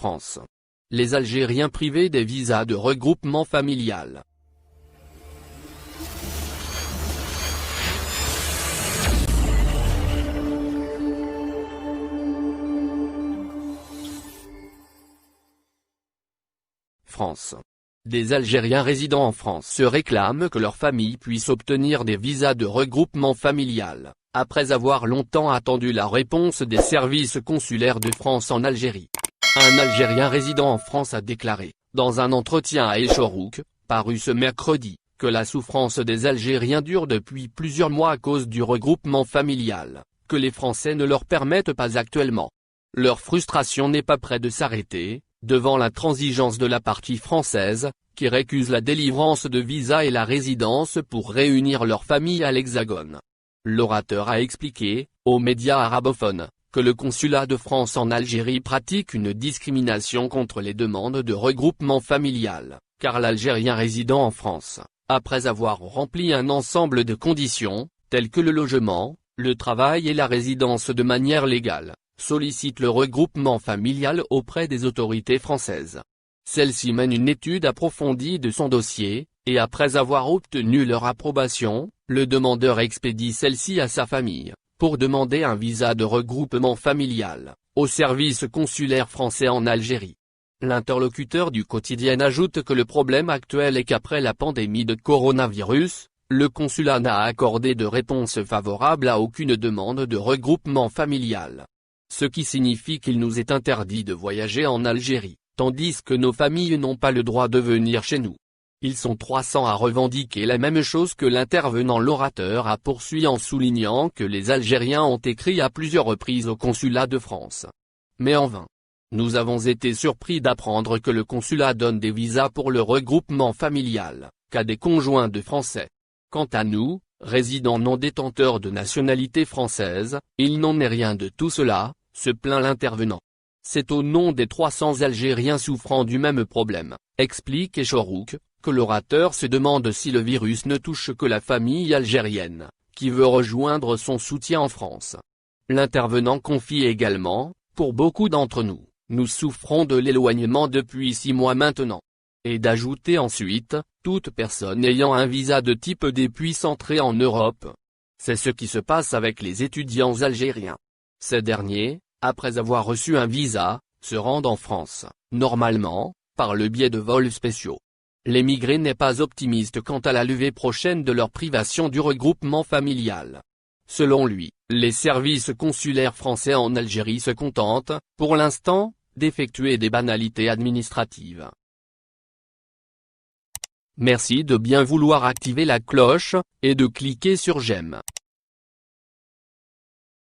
France. Les Algériens privés des visas de regroupement familial. France. Des Algériens résidant en France se réclament que leur famille puisse obtenir des visas de regroupement familial, après avoir longtemps attendu la réponse des services consulaires de France en Algérie. Un Algérien résidant en France a déclaré, dans un entretien à Echorouk, paru ce mercredi, que la souffrance des Algériens dure depuis plusieurs mois à cause du regroupement familial, que les Français ne leur permettent pas actuellement. Leur frustration n'est pas près de s'arrêter, devant l'intransigeance de la partie française, qui récuse la délivrance de visas et la résidence pour réunir leur famille à l'Hexagone. L'orateur a expliqué, aux médias arabophones, que le consulat de France en Algérie pratique une discrimination contre les demandes de regroupement familial, car l'Algérien résidant en France, après avoir rempli un ensemble de conditions, telles que le logement, le travail et la résidence de manière légale, sollicite le regroupement familial auprès des autorités françaises. Celle-ci mène une étude approfondie de son dossier, et après avoir obtenu leur approbation, le demandeur expédie celle-ci à sa famille, pour demander un visa de regroupement familial, au service consulaire français en Algérie. L'interlocuteur du quotidien ajoute que le problème actuel est qu'après la pandémie de coronavirus, le consulat n'a accordé de réponse favorable à aucune demande de regroupement familial. Ce qui signifie qu'il nous est interdit de voyager en Algérie, tandis que nos familles n'ont pas le droit de venir chez nous. Ils sont 300 à revendiquer la même chose que l'intervenant. L'orateur a poursuivi en soulignant que les Algériens ont écrit à plusieurs reprises au consulat de France. Mais en vain. Nous avons été surpris d'apprendre que le consulat donne des visas pour le regroupement familial, qu'à des conjoints de Français. Quant à nous, résidents non détenteurs de nationalité française, il n'en est rien de tout cela, se plaint l'intervenant. C'est au nom des 300 Algériens souffrant du même problème, explique Echorouk, que l'orateur se demande si le virus ne touche que la famille algérienne, qui veut rejoindre son soutien en France. L'intervenant confie également, pour beaucoup d'entre nous, nous souffrons de l'éloignement depuis 6 mois maintenant. Et d'ajouter ensuite, toute personne ayant un visa de type D puisse entrer en Europe. C'est ce qui se passe avec les étudiants algériens. Ces derniers, après avoir reçu un visa, se rendent en France, normalement, par le biais de vols spéciaux. L'émigré n'est pas optimiste quant à la levée prochaine de leur privation du regroupement familial. Selon lui, les services consulaires français en Algérie se contentent, pour l'instant, d'effectuer des banalités administratives. Merci de bien vouloir activer la cloche, et de cliquer sur j'aime.